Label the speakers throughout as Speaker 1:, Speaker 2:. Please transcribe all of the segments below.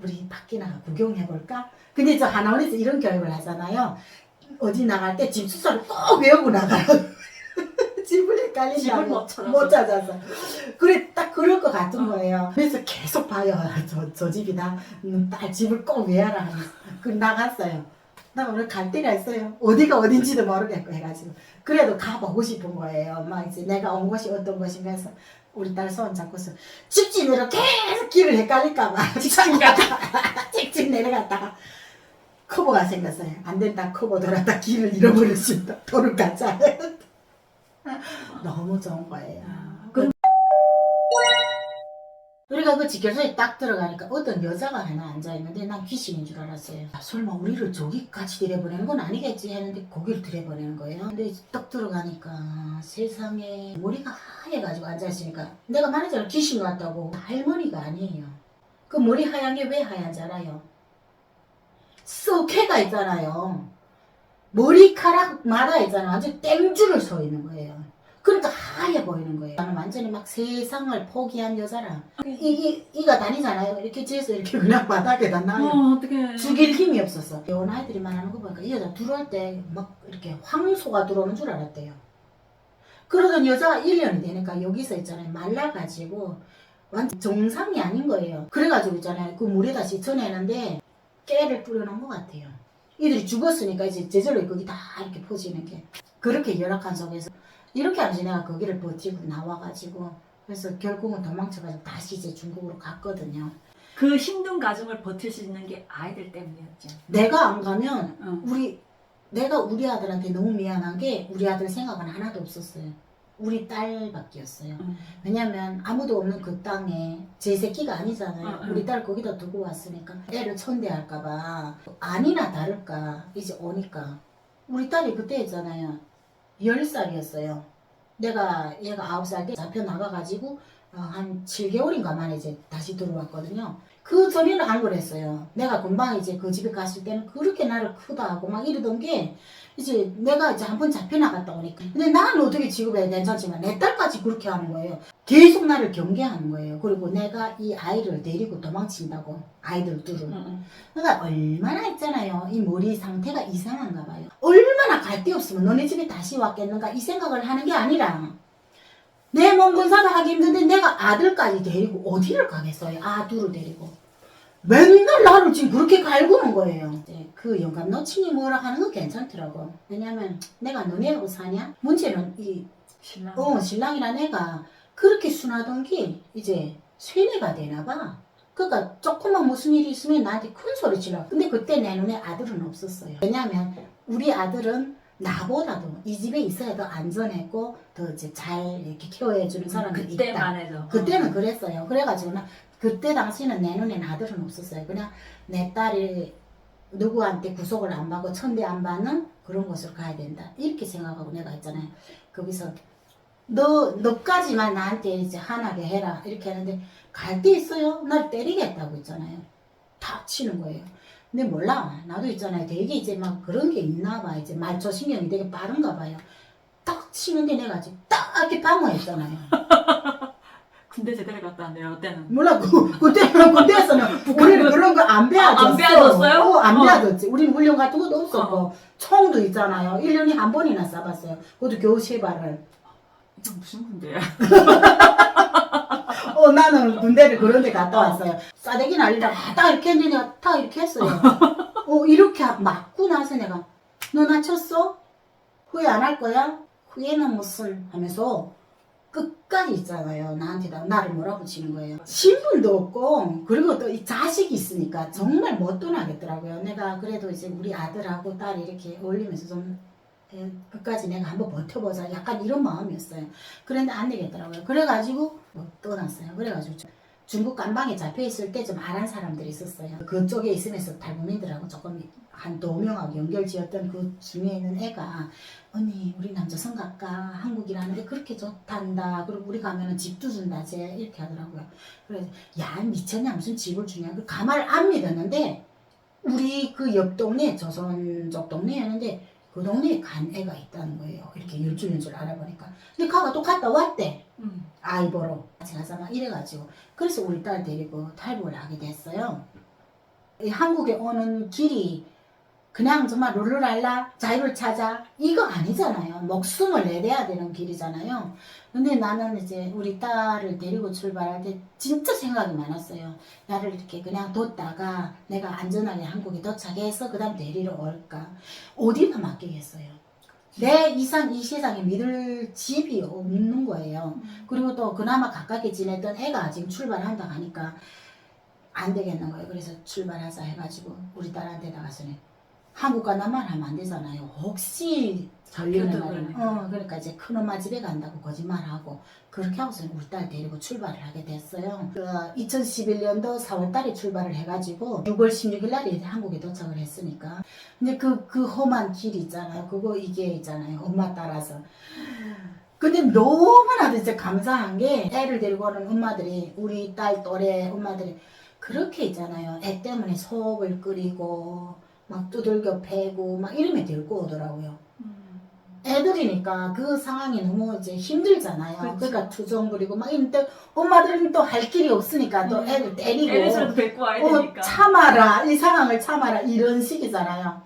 Speaker 1: 우리 밖에 나가 구경해볼까? 근데 저 하나원에서 이런 교육을 하잖아요. 어디 나갈 때 집 주소를 꼭 외우고 나가요. 집을 헷갈린다고.
Speaker 2: 집을 못 찾아서.
Speaker 1: 못 찾아서. 그래, 딱 그럴 것 같은 거예요. 그래서 계속 봐요. 저 집이다. 딸 집을 꼭 외워라. 하면서. 그 나갔어요. 나 오늘 갈 데가 있어요. 어디가 어딘지도 모르겠고 해가지고. 그래도 가보고 싶은 거예요. 막 이제 내가 온 곳이 어떤 곳인가 해서 우리 딸 손 잡고서 직진으로 계속 길을 헷갈릴까봐. 직진 갔다가, 직진 내려갔다가 커버가 생겼어요. 안 된다. 커버 돌았다. 길을 잃어버렸습니다. 돈을 갖자. 너무 좋은 거예요. 우리가 그 지켜서에 딱 들어가니까 어떤 여자가 하나 앉아있는데 난 귀신인 줄 알았어요. 설마 우리를 저기 같이 들여보내는 건 아니겠지 했는데 거기를 들여보내는 거예요. 근데 딱 들어가니까 세상에 머리가 하얘가지고 앉아있으니까 내가 말했잖아 귀신 같다고. 할머니가 아니에요. 그 머리 하얀 게 왜 하얀지 알아요? 썩해가 있잖아요. 머리카락마다 있잖아. 완전 땡줄을 서 있는 거예요. 그러니까 하얘 보이는 거예요. 나는 완전히 막 세상을 포기한 여자라. 이가 다니잖아요. 이렇게 재서 이렇게 그냥 바닥에다 놔요.
Speaker 2: 어떡해.
Speaker 1: 죽일 힘이 없었어. 요 아이들이 말하는 거 보니까 이 여자 들어올 때 막 이렇게 황소가 들어오는 줄 알았대요. 그러던 여자가 1년이 되니까 여기서 있잖아요. 말라가지고 완전 정상이 아닌 거예요. 그래가지고 있잖아요. 그 물에다 씻어내는데 깨를 뿌려놓은 것 같아요. 이들이 죽었으니까 이제 제절로 거기 다 이렇게 퍼지는 게. 그렇게 열악한 속에서 이렇게 하면서 내가 거기를 버티고 나와가지고 그래서 결국은 도망쳐가지고 다시 이제 중국으로 갔거든요.
Speaker 2: 그 힘든 가정을 버틸 수 있는 게 아이들 때문이었죠.
Speaker 1: 내가 안 가면
Speaker 2: 응.
Speaker 1: 내가 우리 아들한테 너무 미안한 게 우리 아들 생각은 하나도 없었어요. 우리 딸밖에였어요. 왜냐면 아무도 없는 그 땅에 제 새끼가 아니잖아요. 우리 딸 거기다 두고 왔으니까 애를 천대할까봐 아니나 다를까 이제 오니까 우리 딸이 그때 있잖아요. 10살이었어요. 얘가 9살 때 잡혀 나가가지고 한 7개월인가 만에 이제 다시 들어왔거든요. 그 전에는 안 그랬어요. 내가 금방 이제 그 집에 갔을 때는 그렇게 나를 크다 하고 막 이러던 게 이제 내가 이제 한 번 잡혀 나갔다 오니까. 근데 나는 어떻게 지급해야 괜찮지만 내 딸까지 그렇게 하는 거예요. 계속 나를 경계하는 거예요. 그리고 내가 이 아이를 데리고 도망친다고. 아이들 둘을. 그러니까 얼마나 있잖아요. 이 머리 상태가 이상한가 봐요. 얼마나 갈 데 없으면 너네 집에 다시 왔겠는가 이 생각을 하는 게 아니라 내 몸 건사도 하기 힘든데 내가 아들까지 데리고 어디를 가겠어요. 아들을 데리고. 맨날 나를 지금 그렇게 갈구는 거예요. 그 영감 놓치니 뭐라 하는 건 괜찮더라고. 왜냐면 내가 너네하고 사냐? 문제는 이 신랑이란 애가 그렇게 순하던 게 이제 쇠뇌가 되나 봐. 그러니까 조금만 무슨 일이 있으면 나한테 큰 소리 질러. 근데 그때 내 눈에 아들은 없었어요. 왜냐면 우리 아들은 나보다도 이 집에 있어야 더 안전했고 더 이제 잘 이렇게 케어해주는 사람들이 있다.
Speaker 2: 그때만 해도.
Speaker 1: 그때는 그랬어요. 그래가지고 나 그때 당시는 내 눈에는 아들은 없었어요. 그냥 내 딸이 누구한테 구속을 안 받고 천대 안 받는 그런 곳으로 가야 된다. 이렇게 생각하고 내가 했잖아요. 거기서 너까지만 나한테 이제 화나게 해라. 이렇게 하는데 갈 데 있어요. 날 때리겠다고 있잖아요. 탁 치는 거예요. 근데 몰라. 나도 있잖아요. 되게 이제 막 그런 게 있나 봐. 이제 말초신경이 되게 빠른가 봐요. 딱 치는데 내가 지금 딱 이렇게 방어했잖아요.
Speaker 2: 군대 제대로 갔다 왔네요. 그때는.
Speaker 1: 몰라. 그때에서는 우리는 그런 거 안 배워줬어.
Speaker 2: 안 배워줬어요?
Speaker 1: 안 배워줬지. 우리는 훈련 같은 것도 없었고 총도 있잖아요. 1년에 한 번이나 쏴봤어요. 그것도 겨우 3발을.
Speaker 2: 이거 무슨 군대야?
Speaker 1: 나는 군대를 그런 데 갔다 왔어요. 싸대기 날리다가 딱 이렇게 했는데 내가 딱 이렇게 했어요. 이렇게 맞고 나서 내가 너 나 쳤어? 후회 안 할 거야? 후회는 무슨 하면서 끝까지 있잖아요. 나한테 나를 몰아붙이는 거예요. 신분도 없고 그리고 또 이 자식이 있으니까 정말 못 떠나겠더라고요. 내가 그래도 이제 우리 아들하고 딸이 이렇게 어울리면서 좀 끝까지 내가 한번 버텨보자 약간 이런 마음이었어요. 그런데 안 되겠더라고요. 그래가지고 떠났어요. 그래가지고 중국 감방에 잡혀있을 때 좀 아는 사람들이 있었어요. 그쪽에 있으면서 탈북민들하고 조금 한 2명하고 연결지었던 그 중에 있는 애가 언니 우리 남자 성각가 한국이라는데 그렇게 좋단다. 그리고 우리 가면은 집도 준다. 쟤 이렇게 하더라고요. 그래서 야 미쳤냐 무슨 집을 주냐. 그 가말 안 믿었는데 우리 그 옆 동네 조선족 동네였는데 그 동네에 간 애가 있다는 거예요. 이렇게 일주일인 줄 알아보니까. 근데 가가 또 갔다 왔대. 아이 보러. 같이 가자 막 이래가지고. 그래서 우리 딸 데리고 탈북을 하게 됐어요. 이 한국에 오는 길이 그냥 정말 룰루랄라 자유를 찾아 이거 아니잖아요. 목숨을 내야 되는 길이잖아요. 근데 나는 이제 우리 딸을 데리고 출발할 때 진짜 생각이 많았어요. 나를 이렇게 그냥 뒀다가 내가 안전하게 한국에 도착해서 그 다음 데리러 올까. 어디다 맡기겠어요. 내 이상 이 세상에 믿을 집이 없는 거예요. 그리고 또 그나마 가깝게 지냈던 애가 지금 출발한다 하니까 안 되겠는 거예요. 그래서 출발하자 해가지고 우리 딸한테 나가서는 한국 가나만 하면 안 되잖아요. 혹시 걸리는 날은. 그러니까 이제 큰엄마 집에 간다고 거짓말하고 그렇게 하고서 우리 딸 데리고 출발을 하게 됐어요. 2011년도 4월 달에 출발을 해가지고 6월 16일 날에 이제 한국에 도착을 했으니까. 근데 그 험한 길 있잖아요. 그거 이게 있잖아요. 엄마 따라서. 근데 너무나도 이제 감사한 게 애를 데리고 오는 엄마들이 우리 딸 또래 엄마들이 그렇게 있잖아요. 애 때문에 속을 끓이고 막 두들겨 패고 막 이러면 데리고 오더라고요. 애들이니까 그 상황이 너무 이제 힘들잖아요.
Speaker 2: 그렇죠.
Speaker 1: 그러니까 투정 부리고 막 이런데 엄마들은 또 할 길이 없으니까 또 애들 때리고
Speaker 2: 애들도 데리고 와야 되니까.
Speaker 1: 참아라 이 상황을 참아라 이런 식이잖아요.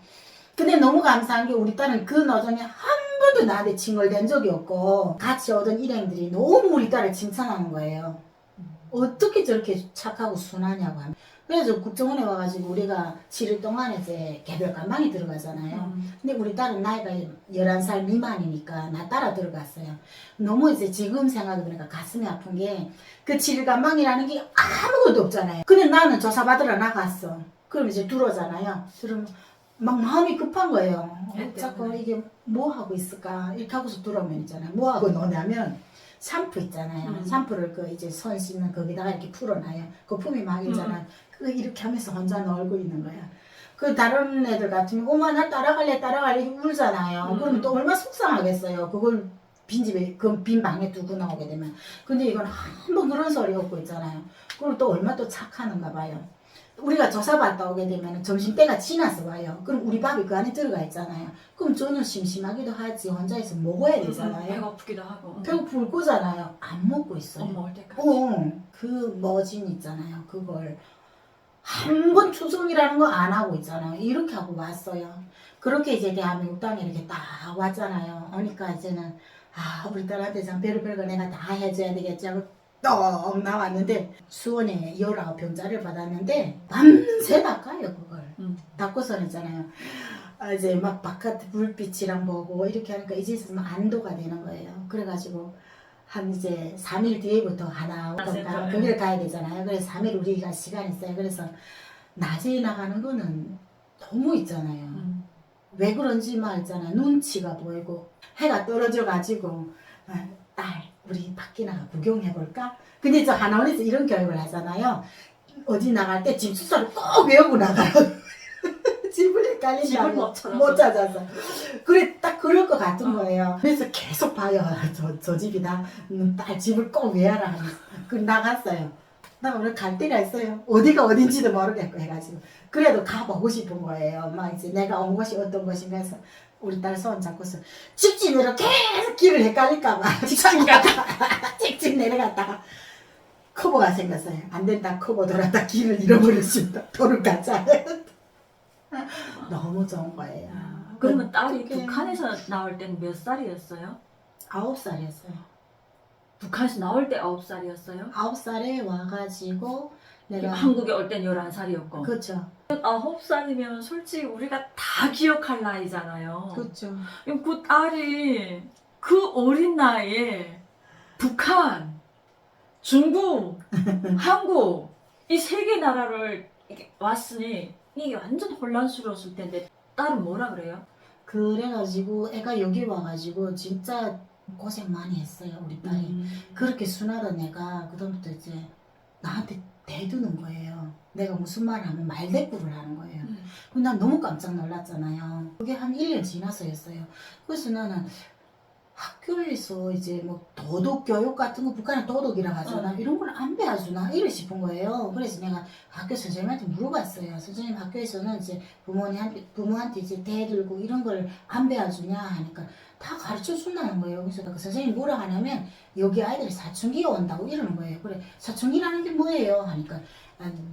Speaker 1: 근데 너무 감사한 게 우리 딸은 그 노정에 한 번도 나한테 칭얼댄 적이 없고 같이 오던 일행들이 너무 우리 딸을 칭찬하는 거예요. 어떻게 저렇게 착하고 순하냐고 하면. 그래서 국정원에 와가지고 우리가 7일 동안 이제 개별 감방에 들어가잖아요. 근데 우리 딸은 나이가 11살 미만이니까 나 따라 들어갔어요. 너무 이제 지금 생각해보니까 가슴이 아픈 게 그 7일 감방이라는 게 아무것도 없잖아요. 근데 나는 조사받으러 나갔어. 그럼 이제 들어오잖아요. 그러면 막 마음이 급한 거예요. 자꾸 이게 뭐 하고 있을까? 이렇게 하고서 들어오면 있잖아요. 뭐 하고 노냐면 샴푸 있잖아요. 샴푸를 그 이제 손 씻는 거기다가 이렇게 풀어놔요. 거품이 막 있잖아요. 그 이렇게 하면서 혼자 놀고 있는 거야. 그 다른 애들 같으면 엄마 나 따라갈래 이렇게 울잖아요. 그러면 또 얼마나 속상하겠어요. 그걸 빈집에 그 빈 방에 두고 나오게 되면. 근데 이건 한 번 그런 소리 없고 있잖아요. 그럼 또 얼마나 또 착하는가 봐요. 우리가 조사받다 오게 되면 점심때가 지나서 와요. 그럼 우리 밥이 그 안에 들어가 있잖아요. 그럼 저는 심심하기도 하지 혼자서 먹어야 되잖아요.
Speaker 2: 배고프기도 하고.
Speaker 1: 배고플 거잖아요. 안 먹고 있어요.
Speaker 2: 먹을 때까지.
Speaker 1: 그 머진 있잖아요. 그걸 한 번 투정이라는 거 안 하고 있잖아요. 이렇게 하고 왔어요. 그렇게 이제 대한민국 땅에 이렇게 딱 왔잖아요. 그러니까 이제는 우리 딸한테 참 별의별 거 내가 다 해줘야 되겠지 하고 떡 나왔는데 수원에 19병짜리를 받았는데 밤새 닦아요 그걸. 닦고서는 있잖아요. 이제 막 바깥 불빛이랑 보고 이렇게 하니까 이제 있으면 안도가 되는 거예요. 그래가지고 한 이제 3일 뒤에부터 하나 거기를 가야 되잖아요. 그래서 3일 우리가 시간 있어요. 그래서 낮에 나가는 거는 너무 있잖아요. 왜 그런지 말잖아요. 눈치가 보이고 해가 떨어져 가지고 딸 우리 밖에 나가 구경해볼까? 근데 저 하나원에서 이런 교육을 하잖아요. 어디 나갈 때 집 주소를 꼭 외우고 나가요. 집을 헷갈린다고 못 찾아서. 그래 딱 그럴 것 같은 거예요. 그래서 계속 봐요. 저 집이다. 딸 집을 꼭 외워라. 그 나갔어요. 나 오늘 갈 데가 있어요. 어디가 어딘지도 모르겠고 해가지고. 그래도 가보고 싶은 거예요. 막 이제 내가 온 곳이 어떤 곳인가 해서 우리 딸 손 잡고서 직진으로 계속 길을 헷갈릴까봐 직진 내려갔다가 커버가 생겼어요. 안 된다 커버 돌았다 길을 잃어버릴 수 있다. 도를 가자. 너무 좋은 거예요.
Speaker 2: 그러면 딸이
Speaker 1: 어떡해.
Speaker 2: 북한에서 나올 때는 몇 살이었어요?
Speaker 1: 9살이었어요.
Speaker 2: 북한에서 나올 때 9살이었어요?
Speaker 1: 9살에 와가지고 내가
Speaker 2: 한국에 올 땐 11살이었고.
Speaker 1: 그렇죠.
Speaker 2: 9살이면 솔직히 우리가 다 기억할 나이잖아요.
Speaker 1: 그렇죠.
Speaker 2: 그 딸이 그 어린 나이에 북한, 중국, 한국 이 세 개 나라를 이렇게 왔으니 이게 완전 혼란스러웠을 텐데 딸은 뭐라 그래요?
Speaker 1: 그래가지고 애가 여기 와가지고 진짜 고생 많이 했어요 우리 딸이. 그렇게 순하던 애가 그다음부터 이제 나한테 대드는 거예요. 내가 무슨 말을 하면 말대꾸를 하는 거예요. 근데 난 너무 깜짝 놀랐잖아요. 그게 한 1년 지나서였어요. 그래서 나는 학교에서 이제 뭐 도덕 교육 같은 거 북한은 도덕이라 하잖아. 이런 걸 안 배워주나 이래 싶은 거예요. 그래서 내가 학교 선생님한테 물어봤어요. 선생님 학교에서는 이제 부모한테 이제 대들고 이런 걸 안 배워주냐 하니까 다 가르쳐 준다는 거예요. 그래서 그 선생님이 뭐라 하냐면 여기 아이들이 사춘기가 온다고 이러는 거예요. 그래 사춘기라는 게 뭐예요? 하니까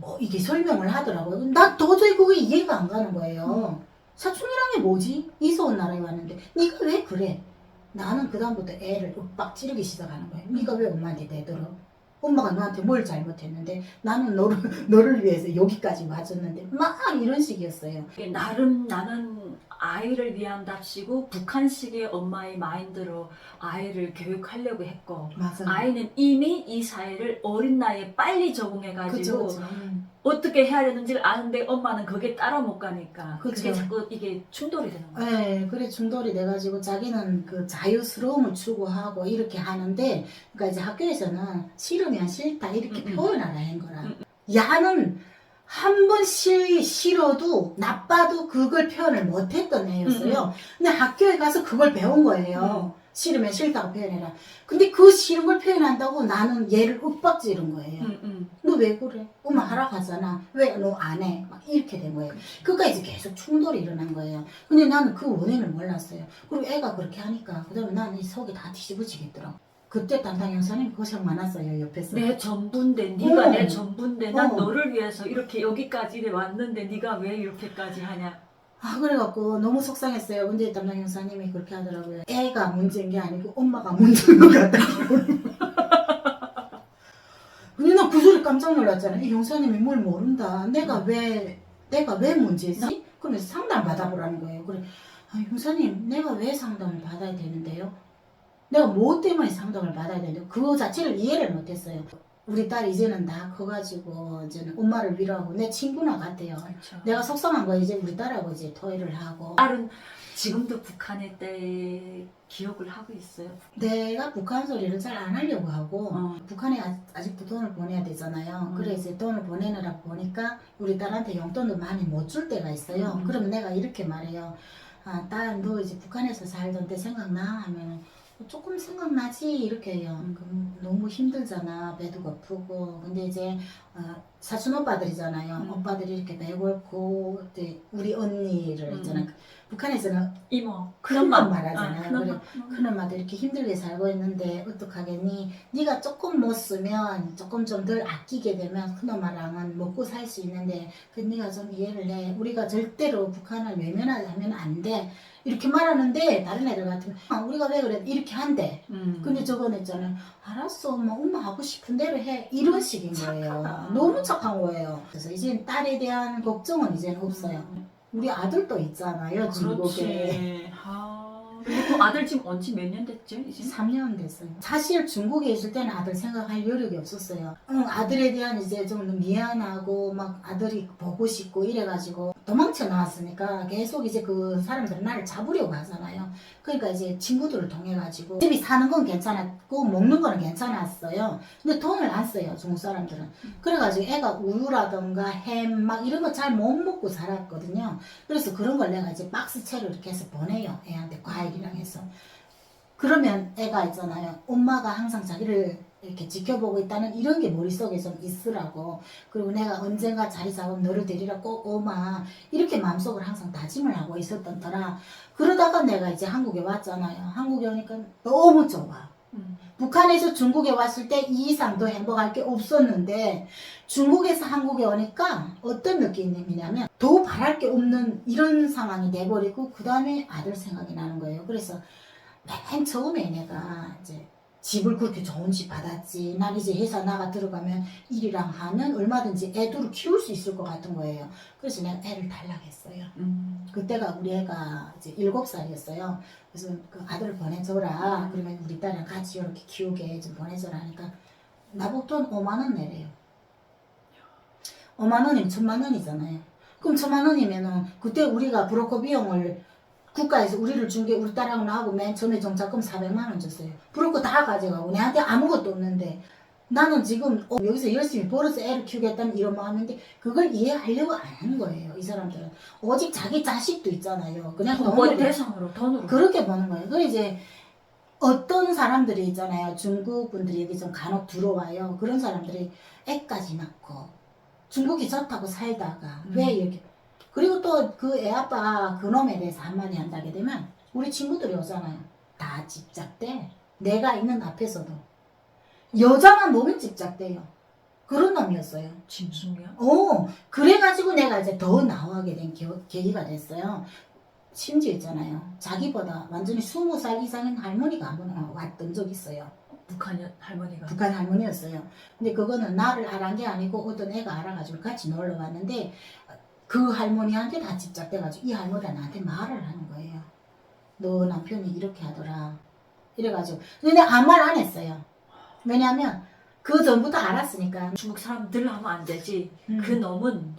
Speaker 1: 뭐 이게 설명을 하더라고요. 나 도저히 그게 이해가 안 가는 거예요. 사춘기란 게 뭐지? 이사 온 나라에 왔는데 네가 왜 그래? 나는 그다음부터 애를 윽박 지르기 시작하는 거예요. 네가 왜 엄마한테 대들어? 엄마가 너한테 뭘 잘못했는데 나는 너를 위해서 여기까지 와줬는데 막 이런 식이었어요.
Speaker 2: 이게 나름 나는 아이를 위한답시고 북한식의 엄마의 마인드로 아이를 교육하려고 했고
Speaker 1: 맞아.
Speaker 2: 아이는 이미 이 사회를 어린 나이에 빨리 적응해가지고
Speaker 1: 그쵸.
Speaker 2: 어떻게 해야 되는지를 아는데 엄마는 거기에 따라 못 가니까 그게
Speaker 1: 그쵸.
Speaker 2: 자꾸 이게 충돌이 되는 거예요.
Speaker 1: 네, 그래 충돌이 돼가지고 자기는 그 자유스러움을 추구하고 이렇게 하는데, 그러니까 이제 학교에서는 싫으면 싫다 이렇게 표현하라 한 거라. 야는 한 번 싫어도 나빠도 그걸 표현을 못했던 애였어요. 근데 학교에 가서 그걸 배운 거예요. 싫으면 싫다고 표현해라. 근데 그 싫은 걸 표현한다고 나는 얘를 윽박지른 거예요. 너 왜 그래? 엄마 하라고 하잖아. 왜 너 안 해? 막 이렇게 된 거예요. 그러니까 이제 계속 충돌이 일어난 거예요. 근데 나는 그 원인을 몰랐어요. 그리고 애가 그렇게 하니까 그 다음에 나는 이 속이 다 뒤집어지겠더라고. 그때 담당 형사님 고생 많았어요. 옆에서.
Speaker 2: 내 전부인데 네가
Speaker 1: 어.
Speaker 2: 내 전부인데 난
Speaker 1: 어.
Speaker 2: 너를 위해서 이렇게 여기까지 왔는데 네가 왜 이렇게까지 하냐.
Speaker 1: 아, 그래갖고 너무 속상했어요. 근데 담당 형사님이 그렇게 하더라고요. 애가 문제인 게 아니고 엄마가 문제인 것 같다. 근데 나 그 소리 깜짝 놀랐잖아. 이 형사님이 뭘 모른다. 내가 왜 문제지? 그러면서 상담 받아보라는 거예요. 그래, 아, 형사님, 내가 왜 상담을 받아야 되는데요? 내가 뭐 때문에 상담을 받아야 되는데 그거 자체를 이해를 못했어요. 우리 딸이 이제는 다 커가지고 이제는 엄마를 위로하고 내 친구나 같아요.
Speaker 2: 그렇죠.
Speaker 1: 내가 속상한 거 이제 우리 딸하고 이제 토의를 하고.
Speaker 2: 딸은 지금도 북한에 때 기억을 하고 있어요.
Speaker 1: 내가 북한 소리를 잘 안 하려고 하고 북한에 아직도 돈을 보내야 되잖아요. 그래 이제 돈을 보내느라 보니까 우리 딸한테 용돈도 많이 못 줄 때가 있어요. 그러면 내가 이렇게 말해요. 아, 딸 너 이제 북한에서 살던 때 생각나? 하면 조금 생각나지? 이렇게 해요. 그럼 너무 힘들잖아. 배도 고프고. 근데 이제 사촌 오빠들이잖아요. 오빠들이 이렇게 배고프고 우리 언니를 있잖아요. 북한에서는
Speaker 2: 이모
Speaker 1: 큰엄마 말하잖아요. 그래,
Speaker 2: 큰엄마.
Speaker 1: 큰엄마도 이렇게 힘들게 살고 있는데 어떡하겠니? 네가 조금 못 쓰면 조금 좀 덜 아끼게 되면 큰엄마랑은 먹고 살 수 있는데 그 네가 좀 이해를 해. 우리가 절대로 북한을 외면하면 안 돼. 이렇게 말하는데 다른 애들 같으면 아, 우리가 왜 그래? 이렇게 한대. 근데 저건 있잖아요. 알았어, 엄마 하고 싶은 대로 해. 이런 식인 거예요.
Speaker 2: 착하다.
Speaker 1: 너무 착한 거예요. 그래서 이제 딸에 대한 걱정은 이제는 없어요. 우리 아들도 있잖아요, 중국에.
Speaker 2: 그렇지. 그리고 그 아들 지금 언지 몇 년 됐죠? 이제?
Speaker 1: 3년 됐어요. 사실 중국에 있을 때는 아들 생각할 여력이 없었어요. 아들에 대한 이제 좀 미안하고 막 아들이 보고 싶고 이래가지고 도망쳐 나왔으니까 계속 이제 그 사람들은 나를 잡으려고 하잖아요. 그러니까 이제 친구들을 통해가지고 집이 사는 건 괜찮았고 먹는 거는 괜찮았어요. 근데 돈을 안 써요, 중국 사람들은. 그래가지고 애가 우유라던가 햄 막 이런 거 잘 못 먹고 살았거든요. 그래서 그런 걸 내가 이제 박스채로 이렇게 해서 보내요. 애한테 과일이랑 해서. 그러면 애가 있잖아요. 엄마가 항상 자기를 이렇게 지켜보고 있다는 이런 게 머릿속에 좀 있으라고. 그리고 내가 언젠가 자리 잡으면 너를 데리러 꼭 오마. 이렇게 마음속으로 항상 다짐을 하고 있었던 터라. 그러다가 내가 이제 한국에 왔잖아요. 한국에 오니까 너무 좋아. 북한에서 중국에 왔을 때 이 이상 더 행복할 게 없었는데 중국에서 한국에 오니까 어떤 느낌이냐면 더 바랄 게 없는 이런 상황이 돼버리고 그 다음에 아들 생각이 나는 거예요. 그래서 맨 처음에 내가 이제 집을 그렇게 좋은 집 받았지. 난 이제 회사 나가 들어가면 일이랑 하면 얼마든지 애들을 키울 수 있을 것 같은 거예요. 그래서 내가 애를 달라했어요. 그때가 우리 애가 이제 7살이었어요. 그래서 그 아들을 보내줘라. 그러면 우리 딸이랑 같이 이렇게 키우게 좀 보내줘라 하니까 나보고 돈 5만 원 내래요. 5만 원이면 1,000만 원이잖아요. 그럼 1,000만 원이면은 그때 우리가 브로커 비용을 국가에서 우리를 준 게 우리 딸하고 나하고 맨 처음에 정착금 400만 원 줬어요. 브로커 다 가져가고 내한테 아무것도 없는데 나는 지금 여기서 열심히 벌어서 애를 키우겠다는 이런 마음인데 그걸 이해하려고 안 하는 거예요. 이 사람들은 오직 자기 자식도 있잖아요. 그냥
Speaker 2: 돈벌이 대상으로 돈으로.
Speaker 1: 그렇게 보는 거예요. 그래 이제 어떤 사람들이 있잖아요. 중국 분들이 여기 좀 간혹 들어와요. 그런 사람들이 애까지 낳고 중국이 좋다고 살다가 왜 이렇게 그리고 또 그 애 아빠 그놈에 대해서 한마디 한다게 되면 우리 친구들이 오잖아요. 다 집착돼. 내가 있는 앞에서도 여자만 보면 집착돼요. 그런 놈이었어요.
Speaker 2: 짐승이야?
Speaker 1: 그래가지고 내가 이제 더 나오게 된 계기가 됐어요. 심지어 있잖아요. 자기보다 완전히 20살 이상인 할머니가 한 번 왔던 적 있어요.
Speaker 2: 북한 할머니가.
Speaker 1: 북한 할머니였어요. 근데 그거는 나를 알아간 게 아니고 어떤 애가 알아가지고 같이 놀러 왔는데 그 할머니한테 다 집착돼가지고 이 할머니가 나한테 말을 하는 거예요. 너 남편이 이렇게 하더라. 이래가지고. 근데 아무 말 안 했어요. 왜냐면 그 전부터 알았으니까.
Speaker 2: 중국 사람들 하면 안 되지.
Speaker 1: 음.
Speaker 2: 그 놈은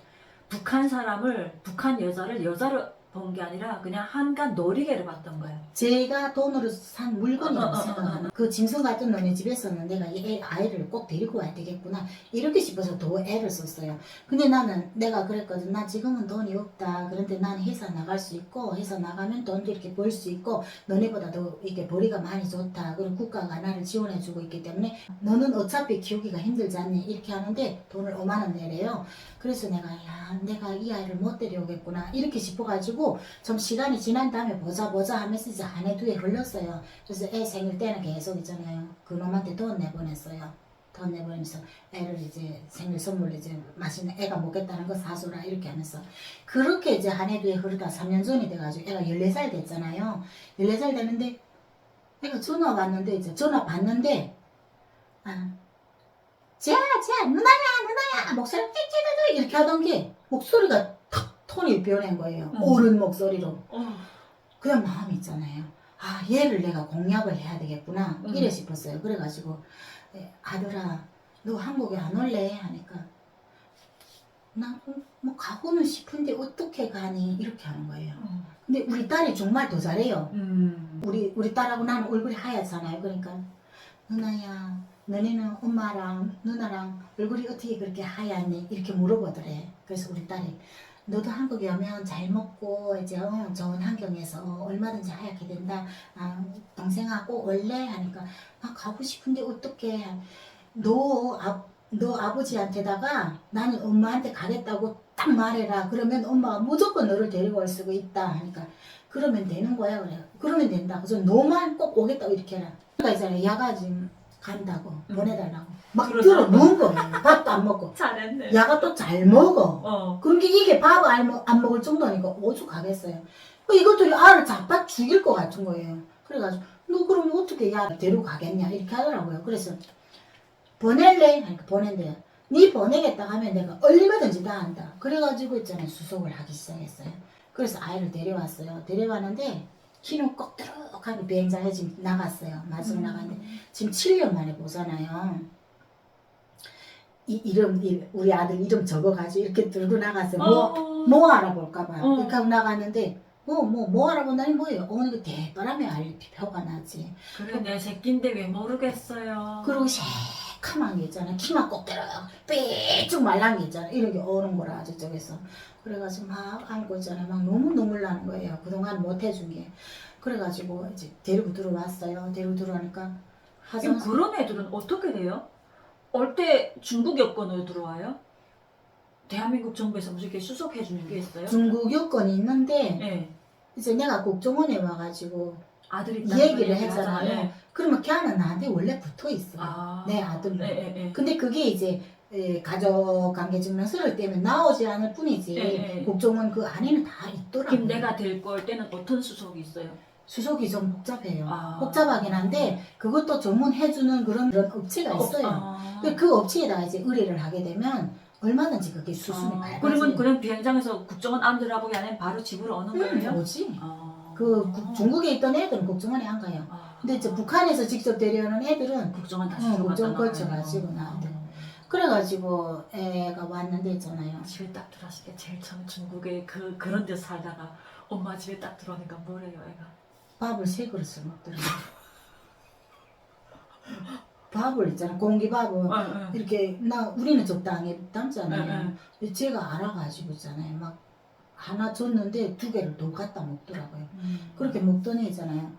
Speaker 2: 북한 사람을, 북한 여자를 여자로 본 게 아니라 그냥 한간 놀이개로 봤던 거예요.
Speaker 1: 제가 돈으로 산 물건이라고
Speaker 2: 어.
Speaker 1: 생각하는 그 짐승 같은 놈의 집에서는 내가 이 아이를 꼭 데리고 와야 되겠구나 이렇게 싶어서 더 애를 썼어요. 근데 나는 내가 그랬거든. 나 지금은 돈이 없다. 그런데 난 회사 나갈 수 있고 회사 나가면 돈도 이렇게 벌 수 있고 너네보다 더 이게 벌이가 많이 좋다. 그리고 국가가 나를 지원해주고 있기 때문에 너는 어차피 키우기가 힘들지 않니 이렇게 하는데 돈을 5만 원 내래요. 그래서 내가 내가 이 아이를 못 데려오겠구나 이렇게 싶어가지고 좀 시간이 지난 다음에 보자 하면서 이제 한 해 두 해 흘렀어요. 그래서 애 생일 때는 계속 있잖아요. 그 놈한테 돈 내보냈어요. 돈 내보내면서 애를 이제 생일 선물 이제 맛있는 애가 먹겠다는 거 사줘라 이렇게 하면서 그렇게 이제 한 해 두 해 흐르다 3년 전이 돼가지고 애가 14살 됐잖아요. 14살 되는데 애가 전화 왔는데 이제 전화 받는데 누나야 목소리 띠띠띠 이렇게 하던 게 목소리가 탁 톤이 변한 거예요. 어른 목소리로. 그냥 마음이 있잖아요. 얘를 내가 공략을 해야 되겠구나 이래 싶었어요. 그래가지고 아들아 너 한국에 안 올래? 하니까 나 뭐 가고는 싶은데 어떻게 가니? 이렇게 하는 거예요. 근데 우리 딸이 정말 더 잘해요. 우리 딸하고 나는 얼굴이 하얗잖아요. 그러니까 누나야 너네는 엄마랑 누나랑 얼굴이 어떻게 그렇게 하얗니? 이렇게 물어보더래. 그래서 우리 딸이 너도 한국에 오면 잘 먹고 이제 좋은 환경에서 얼마든지 하얗게 된다. 동생하고 올래? 하니까 나 가고 싶은데 어떡해. 너 아버지한테다가 나는 엄마한테 가겠다고 딱 말해라. 그러면 엄마가 무조건 너를 데리고 올 수가 있다. 하니까 그러면 되는 거야. 그래. 그러면 된다. 그래서 너만 꼭 오겠다고 이렇게 해라. 그러니까 있잖아요. 야가지 간다고 보내달라고 막 들어 누운 거예요. 밥도 안 먹고.
Speaker 2: 잘했네.
Speaker 1: 야가 또 잘 먹어. 그러니까 이게 밥을 안 먹을 정도니까 오죽하겠어요. 이것들이 알을 잡아 죽일 것 같은 거예요. 그래가지고 너 그럼 어떻게 야 데리고 가겠냐 이렇게 하더라고요. 그래서 보낼래? 하니까 보낸대요. 니 보내겠다 하면 내가 얼마든지 다 한다. 그래가지고 있잖아요. 수속을 하기 시작했어요. 그래서 아이를 데려왔어요. 데려왔는데 키는 꼭대룩하게 비행장에 지금 나갔어요. 마중 나갔는데 지금 7년 만에 보잖아요. 우리 아들 이름 적어가지고 이렇게 들고 나갔어요. 뭐 알아볼까봐. 이렇게 하고 나갔는데 뭐 알아본다니 뭐예요? 어느 그 대바람에 표가 나지.
Speaker 2: 그래 내 새끼인데 왜 모르겠어요.
Speaker 1: 그리고 새카만 게 있잖아. 키만 꼭대룩 삐쭉 말란 게 있잖아. 이렇게 오는 거라 저쪽에서. 그래가지고 막 안고 있잖아요. 막 너무 눈물 나는 거예요. 그동안 못 해준 게. 그래가지고 이제 데리고 들어왔어요. 데리고 들어오니까
Speaker 2: 그럼 그런 애들은 어떻게 돼요? 올 때 중국 여권으로 들어와요? 대한민국 정부에서 무슨 이렇게 수속해 주는 게 있어요?
Speaker 1: 중국 여권이 있는데
Speaker 2: 네.
Speaker 1: 이제 내가 국정원에 와가지고
Speaker 2: 아들이
Speaker 1: 얘기를 했잖아요.
Speaker 2: 네.
Speaker 1: 그러면 걔는 나한테 원래 붙어 있어요. 내 아들로.
Speaker 2: 네.
Speaker 1: 근데 그게 이제 가족관계 증명서를 떼면 나오지 않을 뿐이지 국정원 그 안에는 다 있더라고요.
Speaker 2: 그럼 내가 데리고 올 때는 어떤 수속이 있어요?
Speaker 1: 수속이 좀 복잡해요. 복잡하긴 한데 그것도 전문해주는 그런 업체가 있어요. 그 업체에다가 이제 의뢰를 하게 되면 얼마든지 그게 수순이 밟아져요.
Speaker 2: 그러면 그런 비행장에서 국정원 암들하고 야는 바로 집으로 오는 거예요?
Speaker 1: 오지. 중국에 있던 애들은 국정원에 안 가요. 근데 이제 북한에서 직접 데려오는 애들은
Speaker 2: 국정원 다
Speaker 1: 국정원 거쳐가지고 나한테. 그래가지고 애가 왔는데 있잖아요.
Speaker 2: 집에 딱 들어왔을 때 제일 처음 중국에 그런 데서 살다가 엄마 집에 딱 들어오니까 뭐래요 애가?
Speaker 1: 밥을 3그릇을 먹더라고요. 밥을 있잖아. 공기밥을 이렇게 우리는 적당히 담잖아요. 제가 알아가지고 있잖아요. 막 하나 줬는데 2개를 더 갖다 먹더라고요. 그렇게 먹더니 있잖아요.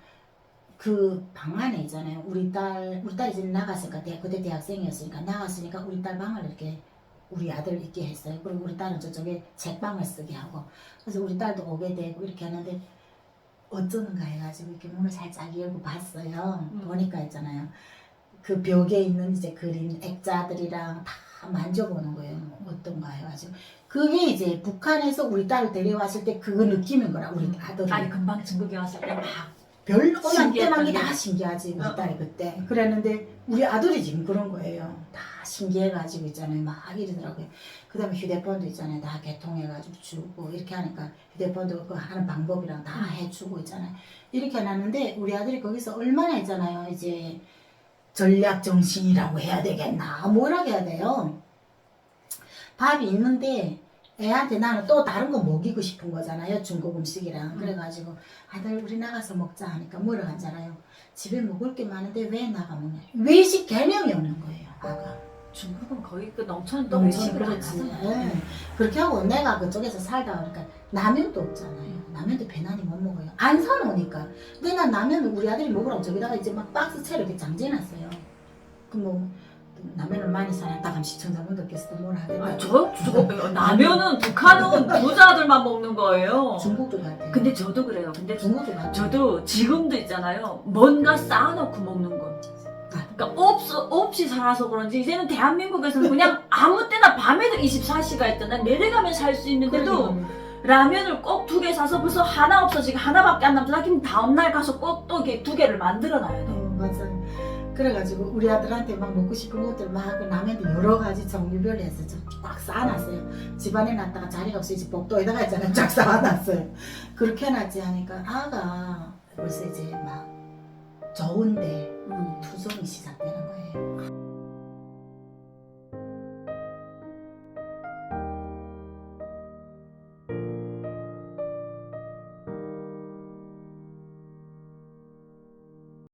Speaker 1: 그 방 안에 있잖아요. 우리 딸이 이제 나갔으니까 그때 대학생이었으니까 나갔으니까 우리 딸 방을 이렇게 우리 아들 있게 했어요. 그리고 우리 딸은 저쪽에 책방을 쓰게 하고 그래서 우리 딸도 오게 되고 이렇게 하는데 어쩌는가 해가지고 이렇게 문을 살짝 열고 봤어요. 보니까 있잖아요. 그 벽에 있는 이제 그린 액자들이랑 다 만져보는 거예요. 어떤가 해가지고 그게 이제 북한에서 우리 딸을 데려왔을 때 그거 느끼는 거라 우리 아들이.
Speaker 2: 아니 금방 중국에 왔을 때 막
Speaker 1: 별 오만 때만 게
Speaker 2: 신기했던
Speaker 1: 다
Speaker 2: 게.
Speaker 1: 신기하지 우리 딸이 그때. 그랬는데 우리 아들이 지금 그런 거예요. 다 신기해가지고 있잖아요. 막 이러더라고요. 그 다음에 휴대폰도 있잖아요. 다 개통해가지고 주고 이렇게 하니까 휴대폰도 그 하는 방법이랑 다 해주고 있잖아요. 이렇게 해놨는데 우리 아들이 거기서 얼마나 있잖아요. 이제 전략 정신이라고 해야 되겠나 뭐라고 해야 돼요. 밥이 있는데 애한테 나는 또 다른 거 먹이고 싶은 거잖아요. 중국 음식이랑. 그래가지고 아들 우리 나가서 먹자 하니까 뭐라 하잖아요. 집에 먹을 게 많은데 왜 나가 먹냐. 외식 개념이 없는 거예요. 아가.
Speaker 2: 중국은 거의 그 농촌은 또
Speaker 1: 너무
Speaker 2: 외식을 안
Speaker 1: 그렇지.
Speaker 2: 하잖아요.
Speaker 1: 예. 그렇게 하고 내가 그쪽에서 살다 보니까 라면도 없잖아요. 라면도 배난이 못 먹어요. 안 사놓으니까. 근데 난 라면을 우리 아들이 먹으라고 저기다가 이제 막 박스 채로 이렇게 장재놨어요. 그럼 뭐 라면을 많이 사놨다 하면 시청자분들께서도 뭐라 하겠다.
Speaker 2: 아, 저거 라면은 북한은 부자들만 먹는 거예요.
Speaker 1: 중국도 같아요.
Speaker 2: 근데 저도 그래요. 근데
Speaker 1: 중국도 같아요.
Speaker 2: 저도 지금도 있잖아요. 뭔가 쌓아놓고 먹는 거. 그러니까 없이 살아서 그런지 이제는 대한민국에서는 그냥 아무 때나 밤에도 24시간 있잖아. 내려가면 살 수 있는데도 라면을 꼭 2개 사서 벌써 하나 없어지고 하나밖에 안 남자. 그럼 다음날 가서 꼭 또 2개를 만들어놔야 돼.
Speaker 1: 맞아요. 그래가지고 우리 아들한테 막 먹고 싶은 것들 막 라면도 여러 가지 종류별로 해서 꽉 쌓아놨어요. 집안에 놨다가 자리가 없어 이제 복도에다가 있잖아요. 쫙 쌓아놨어요. 그렇게 해놨지 하니까 아가 벌써 이제 막 좋은데 투정이 시작되나